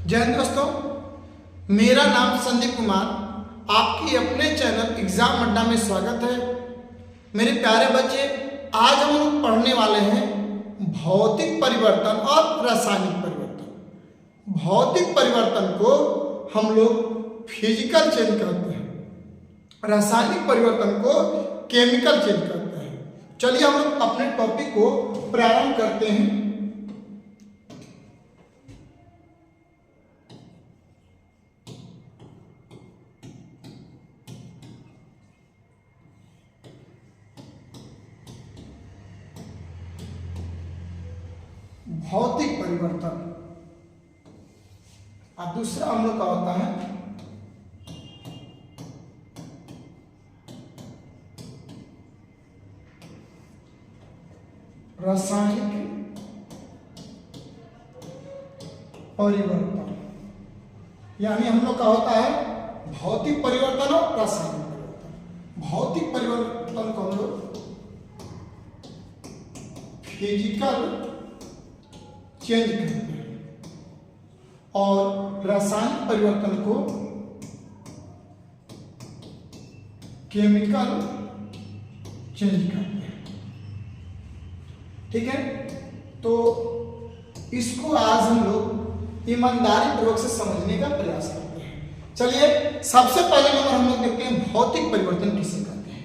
जय हिंद दोस्तों, मेरा नाम संदीप कुमार, आपकी अपने चैनल एग्जाम अड्डा में स्वागत है। मेरे प्यारे बच्चे, आज हम लोग पढ़ने वाले हैं भौतिक परिवर्तन और रासायनिक परिवर्तन। भौतिक परिवर्तन को हम लोग फिजिकल चेंज कहते हैं, रासायनिक परिवर्तन को केमिकल चेंज कहते हैं। चलिए हम लोग अपने टॉपिक को प्रारंभ करते हैं। भौतिक परिवर्तन और दूसरा हम लोग का होता है रासायनिक परिवर्तन। यानी हम लोग का होता है भौतिक परिवर्तन और रासायनिक परिवर्तन। भौतिक परिवर्तन को हम लोग फिजिकल चेंज करते हैं और रासायनिक परिवर्तन को केमिकल चेंज करते हैं। ठीक है, तो इसको आज हम लोग ईमानदारी पूर्वक से समझने का प्रयास करते हैं। चलिए सबसे पहले नंबर हम लोग देखते हैं भौतिक परिवर्तन किसे कहते हैं।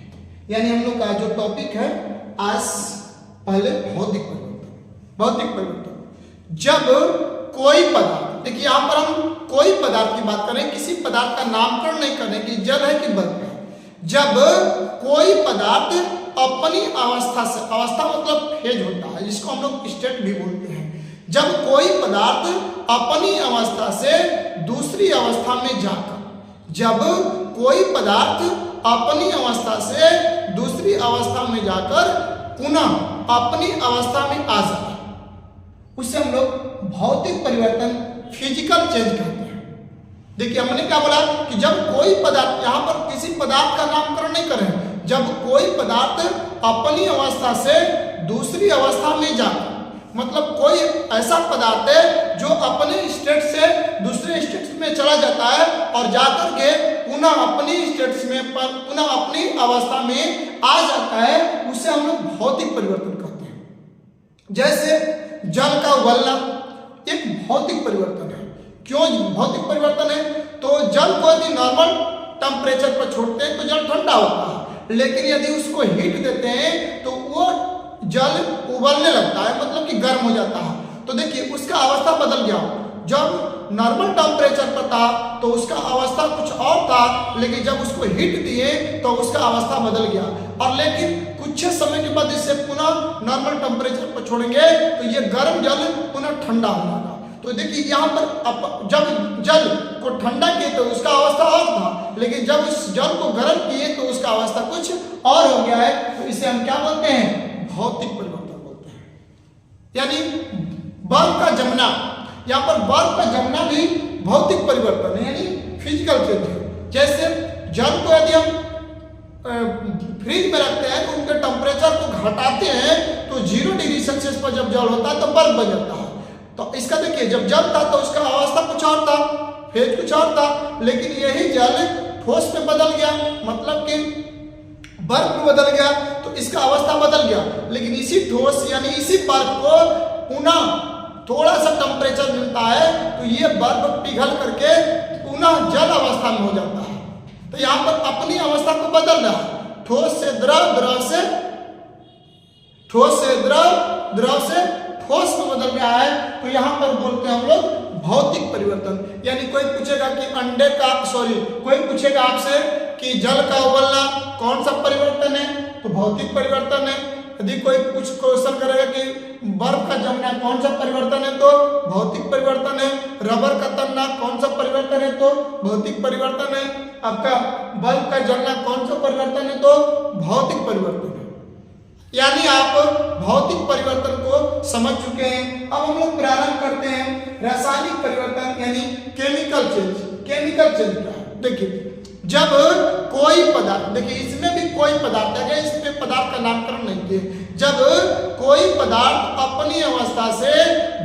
यानी हम लोग का जो टॉपिक है आज पहले भौतिक परिवर्तन। भौतिक परिवर्तन जब कोई पदार्थ, देखिए यहां पर हम कोई पदार्थ की बात करें, किसी पदार्थ का नामकरण नहीं करने की, जल है कि बल्ब है। जब कोई पदार्थ अपनी अवस्था से, अवस्था मतलब फेज होता है जिसको हम लोग स्टेट भी बोलते हैं, जब कोई पदार्थ अपनी अवस्था से दूसरी अवस्था में जाकर, जब कोई पदार्थ अपनी अवस्था से दूसरी अवस्था में जाकर पुनः अपनी अवस्था में आ जाए, उससे हम लोग भौतिक परिवर्तन फिजिकल चेंज कहते हैं। देखिए हमने क्या बोला कि जब कोई पदार्थ, यहां पर किसी पदार्थ का नामकरण नहीं करें, जब कोई पदार्थ अपनी अवस्था से दूसरी अवस्था में जाता, मतलब कोई ऐसा पदार्थ है जो अपने स्टेट से दूसरे स्टेट में चला जाता है और जाकर के पुनः अपनी स्टेट में पुनः अपनी अवस्था में आ जाता है, उससे हम लोग भौतिक परिवर्तन कहते हैं। जैसे जल का उबलना एक भौतिक परिवर्तन है। क्यों भौतिक परिवर्तन है? तो जल को यदि नॉर्मल टेम्परेचर पर छोड़ते हैं तो जल ठंडा होता है, लेकिन यदि उसको हीट देते हैं तो वो जल उबलने लगता है, मतलब कि गर्म हो जाता है। तो देखिए उसका अवस्था बदल गया। जब नॉर्मल टेम्परेचर पर था तो उसका अवस्था कुछ और था, लेकिन जब उसको हीट दिए तो उसका अवस्था बदल गया। और लेकिन कुछ समय के बाद इसे पुनः नॉर्मल टेम्परेचर पर छोड़ेंगे तो ये गर्म जल पुनः ठंडा हो जाएगा। तो देखिए यहाँ पर जब जल को ठंडा किए तो उसका अवस्था और था, लेकिन जब उस जल को गर्म किए तो उसका अवस्था कुछ और हो गया है। तो इसे हम क्या बोलते हैं? भौतिक परिवर्तन बोलते हैं। यानी बर्फ का जमना, यहाँ पर बर्फ का जमना भी भौतिक परिवर्तन है, यानी फिजिकल चेंज है। जैसे जल को यदि हम फ्रिज में रखते हैं तो उनके टेम्परेचर को घटाते हैं तो 0 डिग्री सेल्सियस पर जब जल होता है तो बर्फ बन जाता है। तो इसका देखिए जब जल था तो उसका अवस्था कुछ और था, फेज कुछ और था, लेकिन यही जल ठोस में बदल गया, मतलब कि बर्फ में बदल गया, तो इसका अवस्था बदल गया। लेकिन इसी ठोस यानी इसी बर्फ को पुनः थोड़ा सा टेम्परेचर मिलता है तो ये बर्फ पिघल करके पुनः जल अवस्था में हो जाता है। तो यहाँ पर अपनी अवस्था को बदल रहा है, ठोस से द्रव, द्रव से ठोस से द्रव, द्रव से ठोस में बदल गया है। तो यहाँ पर बोलते हैं हम लोग भौतिक परिवर्तन। यानी कोई पूछेगा कि कोई पूछेगा आपसे कि जल का उबलना कौन सा परिवर्तन है, तो भौतिक परिवर्तन है। यदि कोई कुछ क्वेश्चन करेगा कि बर्फ का जमना कौन सा परिवर्तन है, तो भौतिक परिवर्तन है। रबर का तनना कौन सा परिवर्तन है, तो भौतिक परिवर्तन है। आपका बल्ब का जलना कौन सा परिवर्तन है, तो भौतिक परिवर्तन है। यानी आप भौतिक परिवर्तन को समझ चुके हैं। अब हम लोग प्रारंभ करते हैं रासायनिक परिवर्तन यानी केमिकल चेंज। केमिकल चेंज क्या है? देखिए जब कोई पदार्थ, देखिए इसमें भी कोई पदार्थ है, इसमें पदार्थ का नामकरण नहीं किए। जब कोई पदार्थ अपनी अवस्था से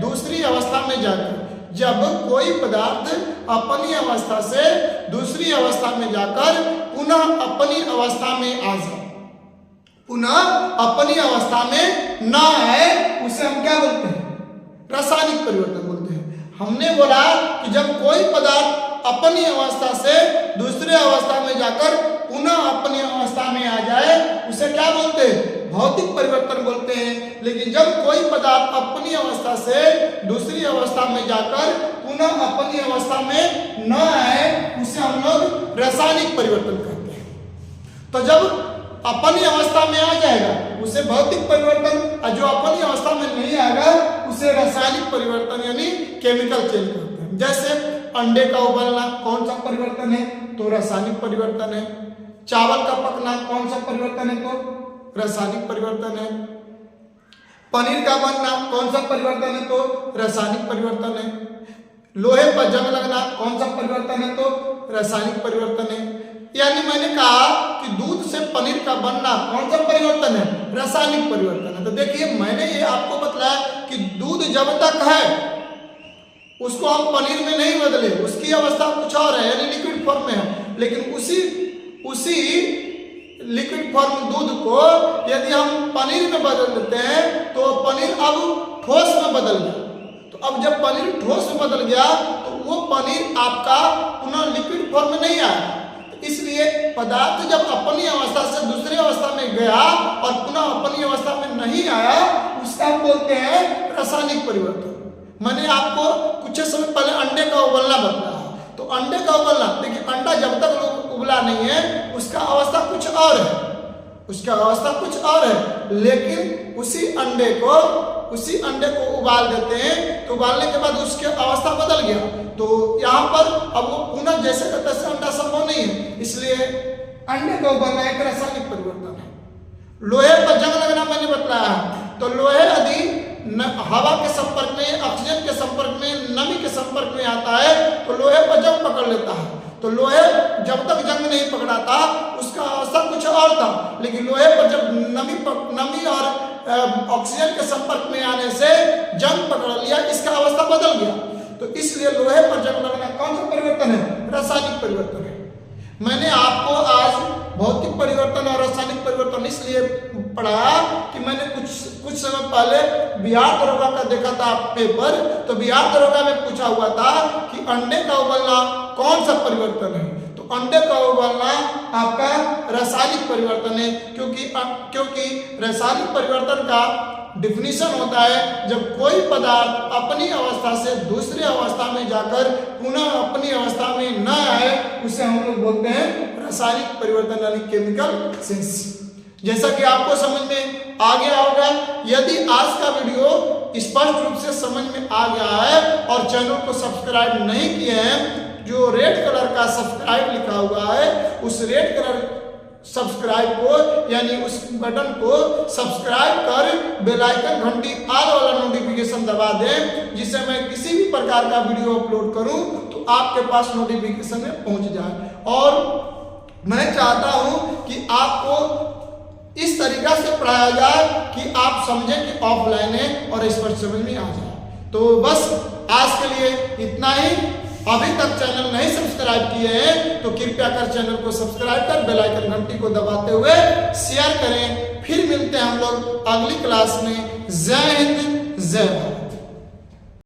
दूसरी अवस्था में जाकर, जब कोई पदार्थ अपनी अवस्था से दूसरी अवस्था में जाकर पुनः अपनी अवस्था में आ जाए, पुनः अपनी अवस्था में ना आए, उसे हम क्या बोलते हैं? रासायनिक परिवर्तन बोलते हैं। हमने बोला कि जब कोई पदार्थ अपनी अवस्था से दूसरे अवस्था में जाकर पुनः अपनी अवस्था में आ जाए, उसे क्या बोलते हैं? भौतिक परिवर्तन बोलते हैं। लेकिन जब कोई पदार्थ अपनी अवस्था से दूसरी अवस्था में जाकर पुनः अपनी अवस्था में न आए, उसे हम लोग रासायनिक परिवर्तन कहते हैं। तो जब अपनी अवस्था में आ जाएगा उसे भौतिक परिवर्तन, और जो अपनी अवस्था में नहीं आएगा उसे रासायनिक परिवर्तन यानी केमिकल चेंज करते हैं। जैसे अंडे का उबलना कौन सा परिवर्तन है? तो रासायनिक परिवर्तन है। चावल का पकना कौन सा परिवर्तन है? तो रासायनिक परिवर्तन है। पनीर का बनना कौन सा परिवर्तन है? तो रासायनिक परिवर्तन है। लोहे पर जंग लगना कौन सा परिवर्तन है? तो रासायनिक परिवर्तन है। यानी मैंने कहा कि दूध से पनीर का बनना कौन सा परिवर्तन है? रासायनिक परिवर्तन है। तो देखिए, मैंने ये आपको बतलाया कि दूध जब तक है उसको हम पनीर में नहीं बदले, उसकी अवस्था कुछ और है, यानी लिक्विड फॉर्म में है। लेकिन उसी लिक्विड फॉर्म दूध को यदि हम पनीर में बदल देते हैं तो पनीर अब ठोस में बदल गया। तो अब जब पनीर ठोस में बदल गया तो वो पनीर आपका पुनः लिक्विड फॉर्म में नहीं आया। इसलिए पदार्थ जब अपनी अवस्था से दूसरी अवस्था में गया और पुनः अपनी अवस्था में नहीं आया, उसका हम बोलते हैं रासायनिक परिवर्तन। मैंने आपको कुछ समय पहले अंडे का उबलना बताया। तो अंडे का उबलना, देखिए अंडा जब तक उबला नहीं है उसका अवस्था कुछ और है, उसका अवस्था कुछ और है। लेकिन उसी अंडे को उबाल देते हैं तो उबालने के बाद उसकी अवस्था बदल गया। तो यहाँ पर अब वो पुनः जैसे का तैसे अंडा संभव नहीं है, इसलिए अंडे का उबालना एक रासायनिक परिवर्तन है। लोहे पर जंग लगना मैंने बताया, तो लोहे यदि हवा के संपर्क में, ऑक्सीजन के संपर्क में, नमी के संपर्क में आता है तो लोहे पर जंग पकड़ लेता है। तो लोहे जब तक जंग नहीं पकड़ा था उसका अवस्था कुछ और था, लेकिन लोहे पर जब नमी और ऑक्सीजन के संपर्क में आने से जंग पकड़ लिया, इसका अवस्था बदल गया। तो इसलिए लोहे पर जंग लगना कौन सा परिवर्तन है? रासायनिक परिवर्तन है। मैंने आपको आज भौतिक परिवर्तन और रासायनिक परिवर्तन इसलिए पढ़ाया कि मैंने कुछ समय पहले बिहार दरोगा का देखा था पेपर। तो बिहार दरोगा में पूछा हुआ था कि अंडे का उबलना कौन सा परिवर्तन है? तो अंडे का उबलना आपका रासायनिक परिवर्तन है, क्योंकि रासायनिक परिवर्तन का डिफिनीशन होता है जब कोई पदार्थ अपनी अवस्था से दूसरी अवस्था में जाकर पुनः अपनी अवस्था में न आए, उसे हम लोग बोलते हैं रासायनिक परिवर्तन यानी केमिकल चेंज। जैसा कि आपको समझ में आ गया होगा, यदि आज का वीडियो स्पष्ट रूप से समझ में आ गया है और चैनल को सब्सक्राइब नहीं किए हैं, जो रेड कलर का सब्सक्राइब लिखा हुआ है उस रेड कलर सब्सक्राइब को यानी उस बटन को सब्सक्राइब कर बेल आइकन घंटी ऑल वाला नोटिफिकेशन दबा दें, जिससे मैं किसी भी प्रकार का वीडियो अपलोड करूं तो आपके पास नोटिफिकेशन में पहुंच जाए। और मैं चाहता हूं कि आपको इस तरीका से पढ़ाया जाए कि आप समझें कि ऑफलाइन है और स्पष्ट समझ में आ जाए। तो बस आज के लिए इतना ही। अभी तक चैनल नहीं सब्सक्राइब किए हैं तो कृपया कर चैनल को सब्सक्राइब कर बेल आइकन घंटी को दबाते हुए शेयर करें। फिर मिलते हैं हम लोग अगली क्लास में। जय हिंद, जय भारत।